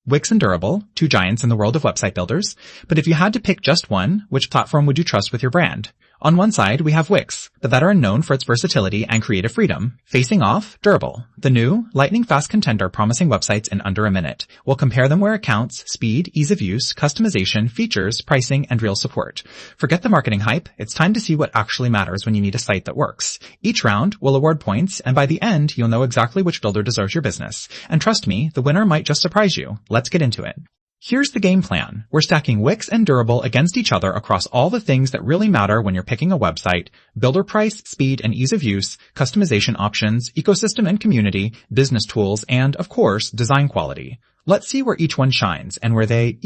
Wix and Durable, two giants in the world of website builders. But if you had to pick just one, which platform would you trust with your brand? On one side, we have Wix, the veteran known for its versatility and creative freedom. Facing off, Durable, the new, lightning-fast contender promising websites in under a minute. We'll compare them where it counts: speed, ease of use, customization, features, pricing, and real support. Forget the marketing hype. It's time to see what actually matters when you need a site that works. Each round will award points, and by the end, you'll know exactly which builder deserves your business. And trust me, the winner might just surprise you. Let's get into it. Here's the game plan. We're stacking Wix and Durable against each other across all the things that really matter when you're picking a website: builder price, speed and ease of use, customization options, ecosystem and community, business tools, and, of course, design quality. Let's see where each one shines and where they,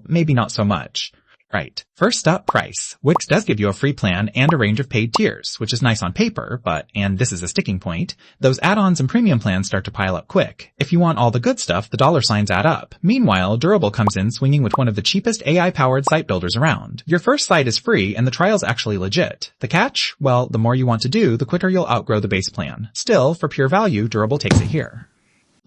maybe not so much. Right. First up, price. Wix does give you a free plan and a range of paid tiers, which is nice on paper, but, and this is a sticking point, those add-ons and premium plans start to pile up quick. If you want all the good stuff, the dollar signs add up. Meanwhile, Durable comes in swinging with one of the cheapest AI-powered site builders around. Your first site is free, and the trial's actually legit. The catch? Well, the more you want to do, the quicker you'll outgrow the base plan. Still, for pure value, Durable takes it here.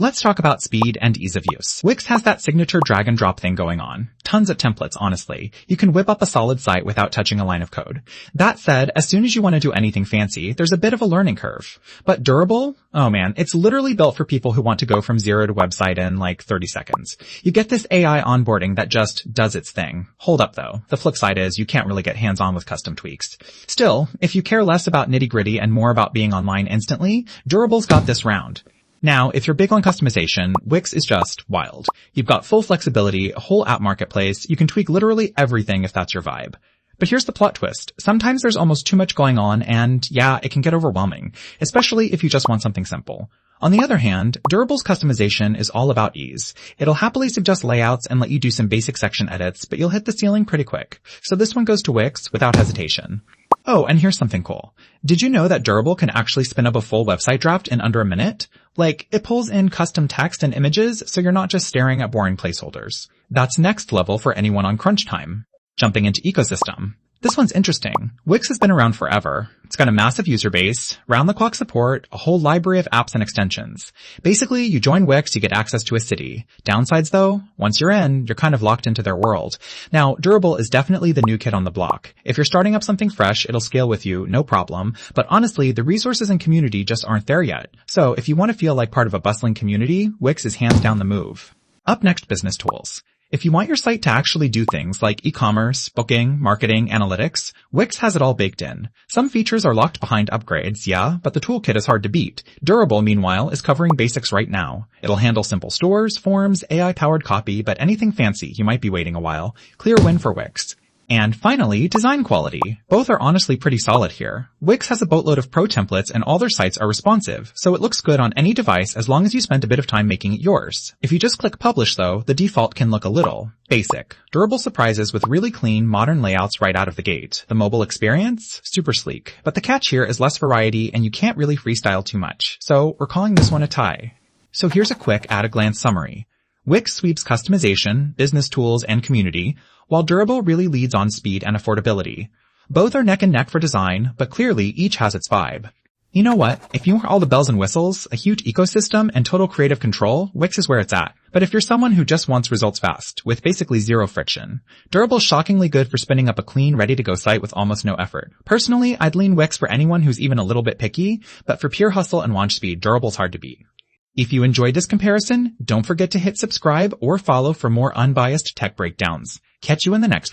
Let's talk about speed and ease of use. Wix has that signature drag and drop thing going on. Tons of templates, honestly. You can whip up a solid site without touching a line of code. That said, as soon as you want to do anything fancy, there's a bit of a learning curve. But Durable? Oh man, it's literally built for people who want to go from zero to website in like 30 seconds. You get this AI onboarding that just does its thing. Hold up though. The flip side is you can't really get hands-on with custom tweaks. Still, if you care less about nitty-gritty and more about being online instantly, Durable's got this round. Now, if you're big on customization, Wix is just wild. You've got full flexibility, a whole app marketplace. You can tweak literally everything if that's your vibe. But here's the plot twist. Sometimes there's almost too much going on and, yeah, it can get overwhelming, especially if you just want something simple. On the other hand, Durable's customization is all about ease. It'll happily suggest layouts and let you do some basic section edits, but you'll hit the ceiling pretty quick. So this one goes to Wix without hesitation. Oh, and here's something cool. Did you know that Durable can actually spin up a full website draft in under a minute? Like, it pulls in custom text and images, so you're not just staring at boring placeholders. That's next level for anyone on crunch time. Jumping into ecosystem. This one's interesting. Wix has been around forever. It's got a massive user base, round-the-clock support, a whole library of apps and extensions. Basically, you join Wix, you get access to a city. Downsides though? Once you're in, you're kind of locked into their world. Now, Durable is definitely the new kid on the block. If you're starting up something fresh, it'll scale with you, no problem. But honestly, the resources and community just aren't there yet. So if you want to feel like part of a bustling community, Wix is hands down the move. Up next, business tools. If you want your site to actually do things like e-commerce, booking, marketing, analytics, Wix has it all baked in. Some features are locked behind upgrades, yeah, but the toolkit is hard to beat. Durable, meanwhile, is covering basics right now. It'll handle simple stores, forms, AI-powered copy, but anything fancy, you might be waiting a while. Clear win for Wix. And finally, design quality. Both are honestly pretty solid here. Wix has a boatload of pro templates and all their sites are responsive, so it looks good on any device as long as you spend a bit of time making it yours. If you just click publish though, the default can look a little basic. Durable surprises with really clean, modern layouts right out of the gate. The mobile experience? Super sleek. But the catch here is less variety and you can't really freestyle too much. So we're calling this one a tie. So here's a quick at-a-glance summary. Wix sweeps customization, business tools, and community, while Durable really leads on speed and affordability. Both are neck and neck for design, but clearly each has its vibe. You know what? If you want all the bells and whistles, a huge ecosystem, and total creative control, Wix is where it's at. But if you're someone who just wants results fast, with basically zero friction, Durable's shockingly good for spinning up a clean, ready-to-go site with almost no effort. Personally, I'd lean Wix for anyone who's even a little bit picky, but for pure hustle and launch speed, Durable's hard to beat. If you enjoyed this comparison, don't forget to hit subscribe or follow for more unbiased tech breakdowns. Catch you in the next one.